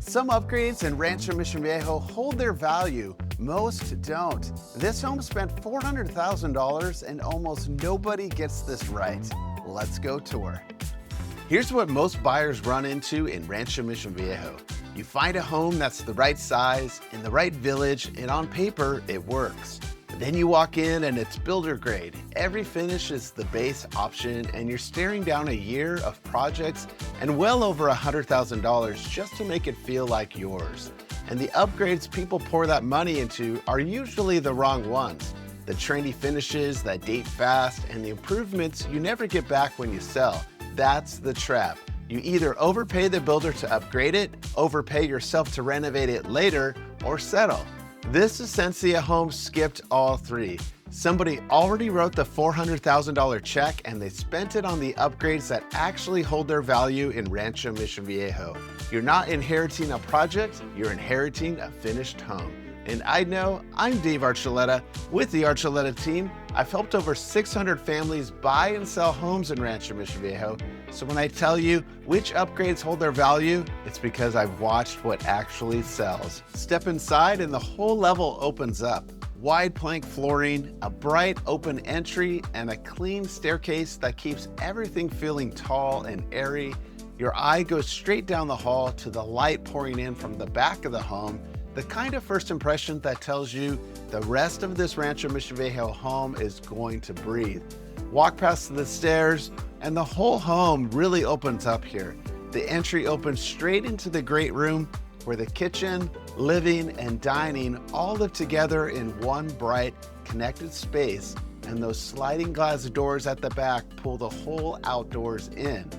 Some upgrades in Rancho Mission Viejo hold their value, most don't. This home spent $400,000 and almost nobody gets this right. Let's go tour. Here's what most buyers run into in Rancho Mission Viejo. You find a home that's the right size, in the right village, and on paper, it works. Then you walk in and it's builder grade. Every finish is the base option and you're staring down a year of projects and well over $100,000 just to make it feel like yours. And the upgrades people pour that money into are usually the wrong ones. The trendy finishes that date fast and the improvements you never get back when you sell. That's the trap. You either overpay the builder to upgrade it, overpay yourself to renovate it later, or settle. This Esencia home skipped all three. Somebody already wrote the $400,000 check and they spent it on the upgrades that actually hold their value in Rancho Mission Viejo. You're not inheriting a project, you're inheriting a finished home. And I know I'm Dave Archuleta with the Archuleta team. I've helped over 600 families buy and sell homes in Rancho Mission Viejo. So when I tell you which upgrades hold their value, it's because I've watched what actually sells. Step inside and the whole level opens up. Wide plank flooring, a bright open entry, and a clean staircase that keeps everything feeling tall and airy. Your eye goes straight down the hall to the light pouring in from the back of the home. The kind of first impression that tells you the rest of this Rancho Mission Viejo home is going to breathe. Walk past the stairs and the whole home really opens up here. The entry opens straight into the great room where the kitchen, living, and dining all live together in one bright, connected space, and those sliding glass doors at the back pull the whole outdoors in.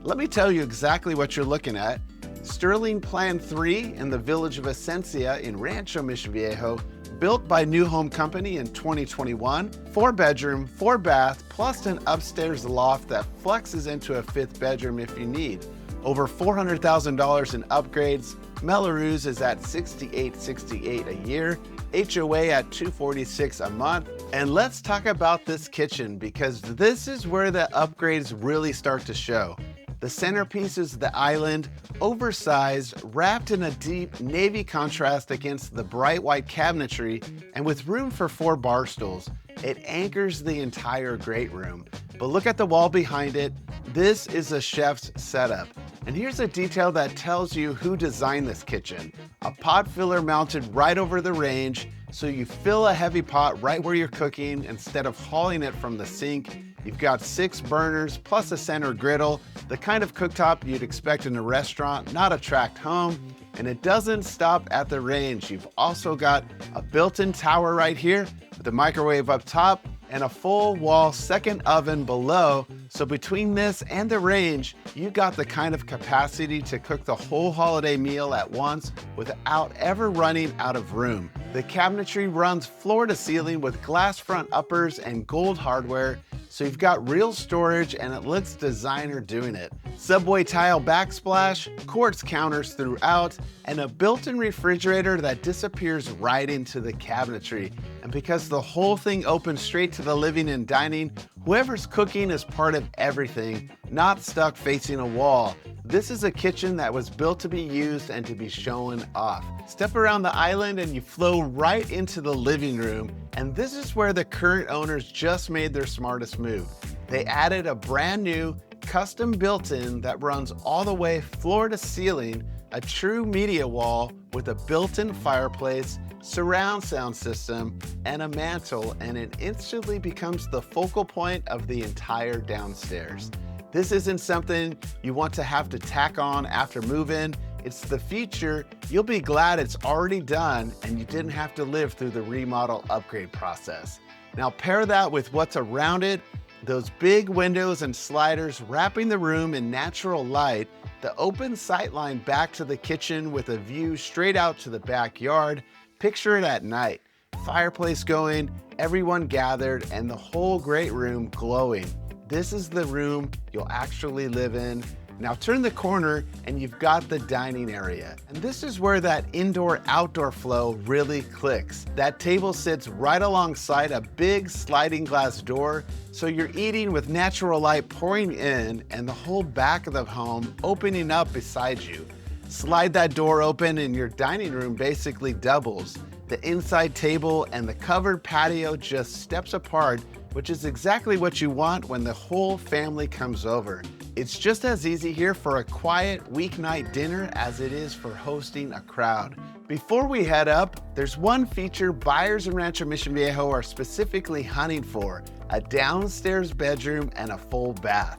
Let me tell you exactly what you're looking at. Sterling Plan 3 in the village of Esencia in Rancho Mission Viejo, built by New Home Company in 2021, 4-bedroom, 4-bath, plus an upstairs loft that flexes into a 5th bedroom if you need. Over $400,000 in upgrades. Mello-Roos is at $68.68 a year, HOA at $246 a month. And let's talk about this kitchen because this is where the upgrades really start to show. The centerpiece is the island, oversized, wrapped in a deep navy contrast against the bright white cabinetry, and with room for 4 bar stools. It anchors the entire great room. But look at the wall behind it. This is a chef's setup. And here's a detail that tells you who designed this kitchen. A pot filler mounted right over the range, so you fill a heavy pot right where you're cooking instead of hauling it from the sink. You've got 6 burners plus a center griddle, the kind of cooktop you'd expect in a restaurant, not a tract home. And it doesn't stop at the range. You've also got a built-in tower right here with a microwave up top and a full wall second oven below. So between this and the range, you got the kind of capacity to cook the whole holiday meal at once without ever running out of room. The cabinetry runs floor to ceiling with glass front uppers and gold hardware. So you've got real storage and it looks designer doing it. Subway tile backsplash, quartz counters throughout, and a built-in refrigerator that disappears right into the cabinetry. And because the whole thing opens straight to the living and dining, whoever's cooking is part of everything, not stuck facing a wall. This is a kitchen that was built to be used and to be shown off. Step around the island and you flow right into the living room. And this is where the current owners just made their smartest move. They added a brand new custom built-in that runs all the way floor to ceiling, a true media wall with a built-in fireplace, surround sound system, and a mantle, and it instantly becomes the focal point of the entire downstairs. This isn't something you want to have to tack on after move-in. It's the feature you'll be glad it's already done and you didn't have to live through the remodel upgrade process. Now pair that with what's around it, those big windows and sliders wrapping the room in natural light, the open sightline back to the kitchen with a view straight out to the backyard. Picture it at night. Fireplace going, everyone gathered, and the whole great room glowing. This is the room you'll actually live in. Now turn the corner and you've got the dining area. And this is where that indoor-outdoor flow really clicks. That table sits right alongside a big sliding glass door, so you're eating with natural light pouring in and the whole back of the home opening up beside you. Slide that door open and your dining room basically doubles. The inside table and the covered patio just steps apart, which is exactly what you want when the whole family comes over. It's just as easy here for a quiet weeknight dinner as it is for hosting a crowd. Before we head up, there's one feature buyers in Rancho Mission Viejo are specifically hunting for: a downstairs bedroom and a full bath.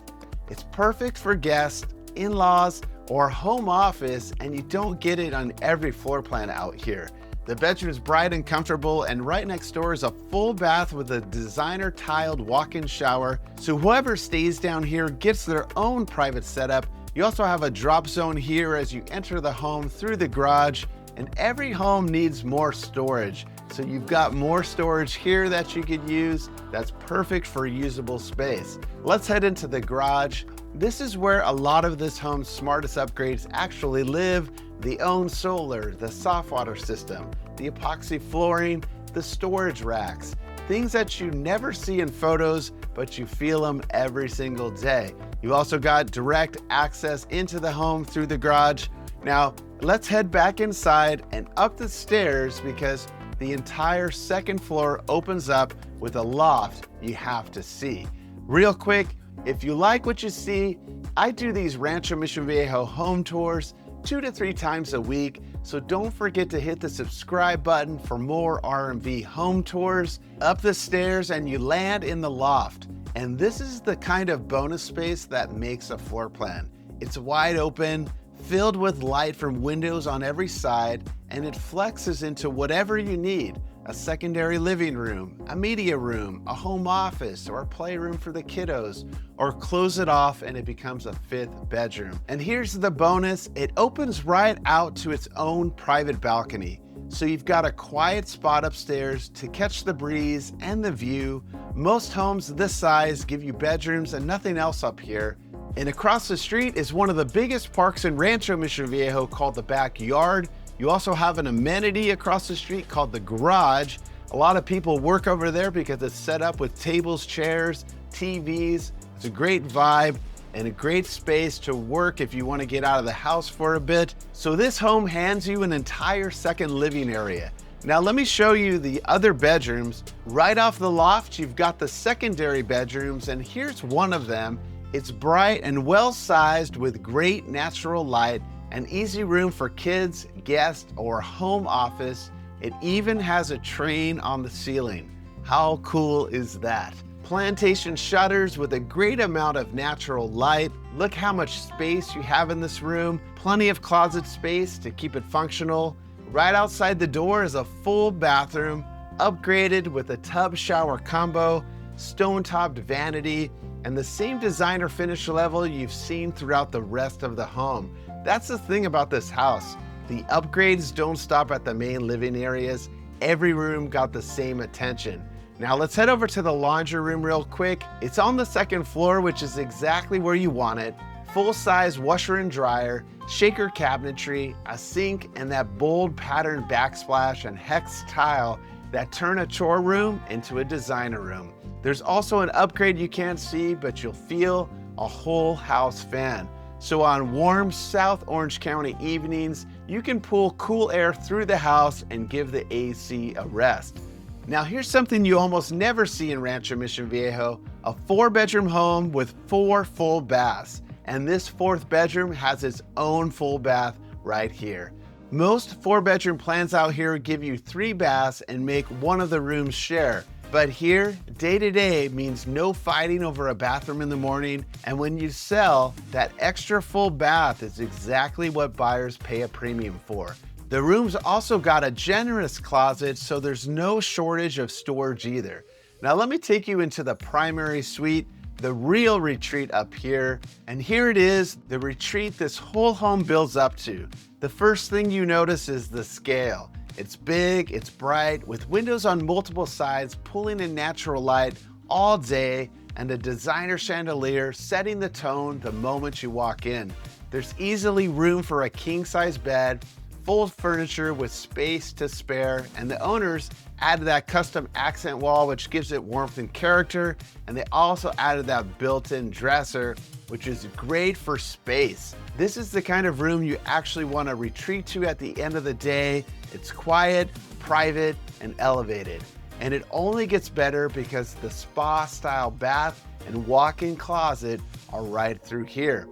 It's perfect for guests, in-laws, or home office, and you don't get it on every floor plan out here. The bedroom is bright and comfortable, and right next door is a full bath with a designer tiled walk-in shower, so whoever stays down here gets their own private setup. You also have a drop zone here as you enter the home through the garage, and every home needs more storage. So you've got more storage here that you could use that's perfect for usable space. Let's head into the garage. This is where a lot of this home's smartest upgrades actually live. The own solar, the soft water system, the epoxy flooring, the storage racks, things that you never see in photos, but you feel them every single day. You also got direct access into the home through the garage. Now, let's head back inside and up the stairs because the entire second floor opens up with a loft you have to see. Real quick, if you like what you see, I do these Rancho Mission Viejo home tours 2 to 3 times a week, so don't forget to hit the subscribe button for more RMV home tours. Up the stairs and you land in the loft. And this is the kind of bonus space that makes a floor plan. It's wide open, filled with light from windows on every side, and it flexes into whatever you need: a secondary living room, a media room, a home office, or a playroom for the kiddos, or close it off and it becomes a 5th bedroom. And here's the bonus: it opens right out to its own private balcony. So you've got a quiet spot upstairs to catch the breeze and the view. Most homes this size give you bedrooms and nothing else up here. And across the street is one of the biggest parks in Rancho Mission Viejo called the Backyard. You also have an amenity across the street called the Garage. A lot of people work over there because it's set up with tables, chairs, TVs. It's a great vibe and a great space to work if you want to get out of the house for a bit. So this home hands you an entire second living area. Now let me show you the other bedrooms. Right off the loft, you've got the secondary bedrooms, and here's one of them. It's bright and well-sized with great natural light, an easy room for kids, guests, or home office. It even has a train on the ceiling. How cool is that? Plantation shutters with a great amount of natural light. Look how much space you have in this room. Plenty of closet space to keep it functional. Right outside the door is a full bathroom, upgraded with a tub shower combo, stone-topped vanity, and the same designer finish level you've seen throughout the rest of the home. That's the thing about this house. The upgrades don't stop at the main living areas. Every room got the same attention. Now let's head over to the laundry room real quick. It's on the second floor, which is exactly where you want it. Full-size washer and dryer, shaker cabinetry, a sink, and that bold pattern backsplash and hex tile that turn a chore room into a designer room. There's also an upgrade you can't see, but you'll feel: a whole house fan. So on warm South Orange County evenings, you can pull cool air through the house and give the AC a rest. Now here's something you almost never see in Rancho Mission Viejo: a 4-bedroom home with 4 full baths. And this 4th bedroom has its own full bath right here. Most 4-bedroom plans out here give you 3 baths and make one of the rooms share. But here, day to day means no fighting over a bathroom in the morning, and when you sell, that extra full bath is exactly what buyers pay a premium for. The room's also got a generous closet, so there's no shortage of storage either. Now let me take you into the primary suite, the real retreat up here. And here it is, the retreat this whole home builds up to. The first thing you notice is the scale. It's big, it's bright, with windows on multiple sides pulling in natural light all day, and a designer chandelier setting the tone the moment you walk in. There's easily room for a king-size bed, full furniture with space to spare, and the owners added that custom accent wall, which gives it warmth and character, and they also added that built-in dresser, which is great for space. This is the kind of room you actually want to retreat to at the end of the day. It's quiet, private, and elevated. And it only gets better because the spa-style bath and walk-in closet are right through here.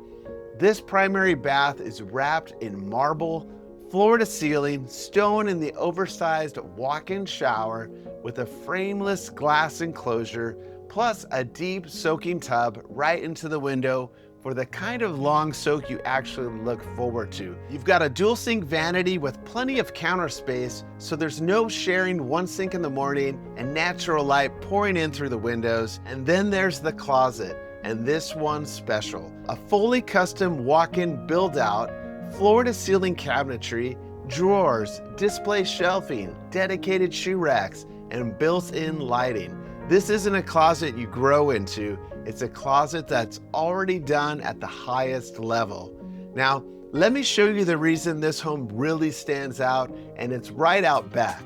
This primary bath is wrapped in marble, floor to ceiling, stone in the oversized walk-in shower with a frameless glass enclosure, plus a deep soaking tub right into the window for the kind of long soak you actually look forward to. You've got a dual sink vanity with plenty of counter space, so there's no sharing one sink in the morning and natural light pouring in through the windows. And then there's the closet, and this one's special. A fully custom walk-in build-out, floor-to-ceiling cabinetry, drawers, display shelving, dedicated shoe racks, and built-in lighting. This isn't a closet you grow into, it's a closet that's already done at the highest level. Now, let me show you the reason this home really stands out, and it's right out back.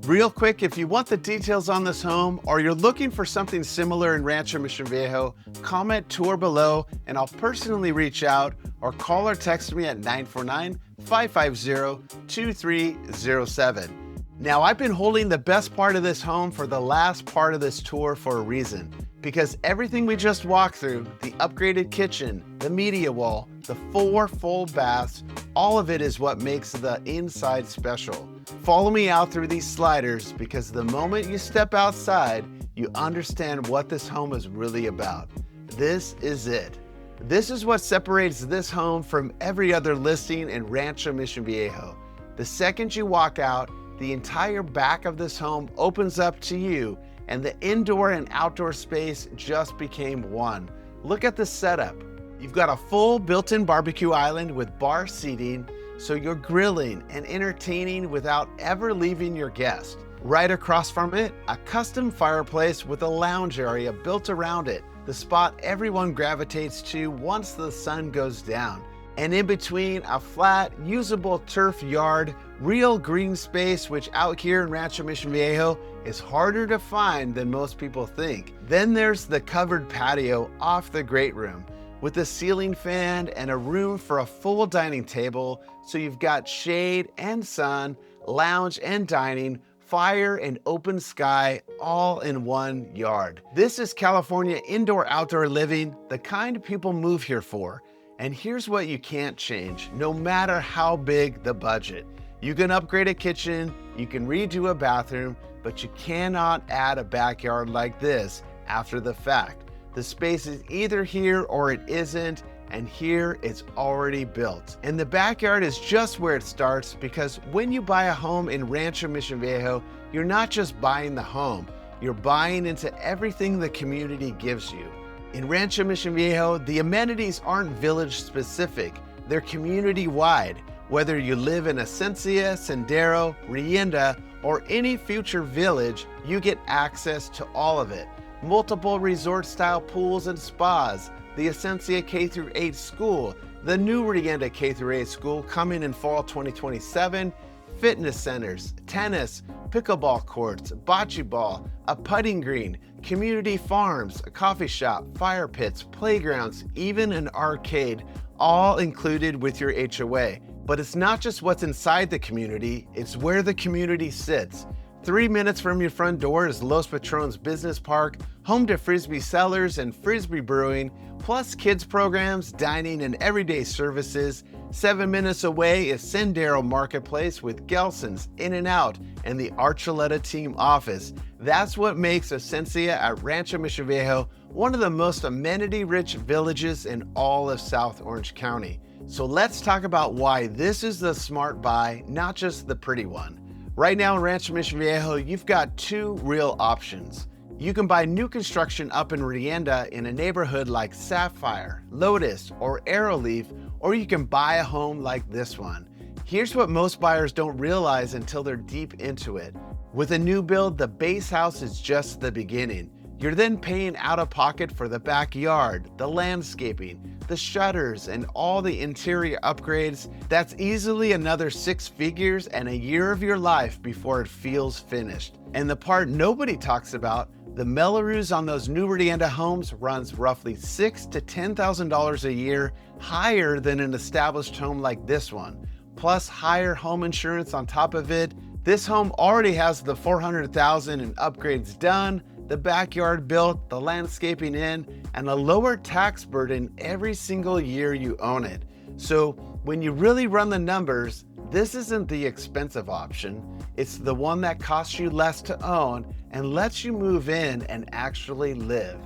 Real quick, if you want the details on this home or you're looking for something similar in Rancho Mission Viejo, comment tour below and I'll personally reach out, or call or text me at 949-550-2307. Now, I've been holding the best part of this home for the last part of this tour for a reason, because everything we just walked through, the upgraded kitchen, the media wall, the 4 full baths, all of it is what makes the inside special. Follow me out through these sliders, because the moment you step outside, you understand what this home is really about. This is it. This is what separates this home from every other listing in Rancho Mission Viejo. The second you walk out, the entire back of this home opens up to you, and the indoor and outdoor space just became one. Look at the setup. You've got a full built-in barbecue island with bar seating, so you're grilling and entertaining without ever leaving your guest. Right across from it, a custom fireplace with a lounge area built around it, the spot everyone gravitates to once the sun goes down. And in between, a flat, usable turf yard, real green space, which out here in Rancho Mission Viejo is harder to find than most people think. Then there's the covered patio off the great room, with a ceiling fan and a room for a full dining table, so you've got shade and sun, lounge and dining, fire and open sky, all in one yard. This is California indoor-outdoor living, the kind people move here for. And here's what you can't change, no matter how big the budget. You can upgrade a kitchen, you can redo a bathroom, but you cannot add a backyard like this after the fact. The space is either here or it isn't, and here it's already built. And the backyard is just where it starts, because when you buy a home in Rancho Mission Viejo, you're not just buying the home, you're buying into everything the community gives you. In Rancho Mission Viejo, the amenities aren't village specific, they're community wide. Whether you live in Esencia, Sendero, Rienda, or any future village, you get access to all of it. Multiple resort-style pools and spas, the Esencia K-8 school, the new Rienda K-8 school coming in fall 2027, fitness centers, tennis, pickleball courts, bocce ball, a putting green, community farms, a coffee shop, fire pits, playgrounds, even an arcade, all included with your HOA. But it's not just what's inside the community, it's where the community sits. 3 minutes from your front door is Los Patrones Business Park, home to Frisbee Cellars and Frisbee Brewing, plus kids programs, dining, and everyday services. 7 minutes away is Sendero Marketplace with Gelson's, In-N-Out, and the Archuleta team office. That's what makes Esencia at Rancho Mission Viejo one of the most amenity-rich villages in all of South Orange County. So let's talk about why this is the smart buy, not just the pretty one. Right now in Rancho Mission Viejo, you've got 2 real options. You can buy new construction up in Rienda in a neighborhood like Sapphire, Lotus, or Arrowleaf, or you can buy a home like this one. Here's what most buyers don't realize until they're deep into it. With a new build, the base house is just the beginning. You're then paying out of pocket for the backyard, the landscaping, the shutters, and all the interior upgrades. That's easily another 6 figures and a year of your life before it feels finished. And the part nobody talks about, the Mello-Roos on those new Rienda homes runs roughly $6,000 to $10,000 a year, higher than an established home like this one. Plus higher home insurance on top of it. This home already has the $400,000 in upgrades done, the backyard built, the landscaping in, and a lower tax burden every single year you own it. So when you really run the numbers, this isn't the expensive option. It's the one that costs you less to own and lets you move in and actually live.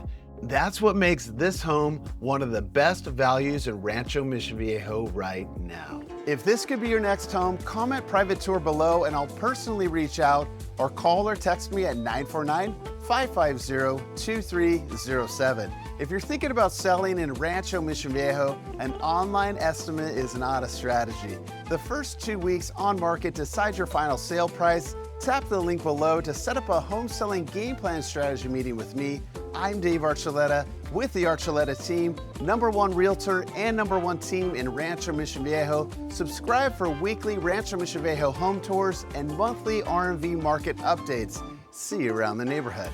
That's what makes this home one of the best values in Rancho Mission Viejo right now. If this could be your next home, comment private tour below and I'll personally reach out, or call or text me at 949-550-2307. If you're thinking about selling in Rancho Mission Viejo, an online estimate is not a strategy. The first 2 weeks on market decide your final sale price. Tap the link below to set up a home selling game plan strategy meeting with me. I'm Dave Archuleta with the Archuleta team, #1 realtor and #1 team in Rancho Mission Viejo. Subscribe for weekly Rancho Mission Viejo home tours and monthly RMV market updates. See you around the neighborhood.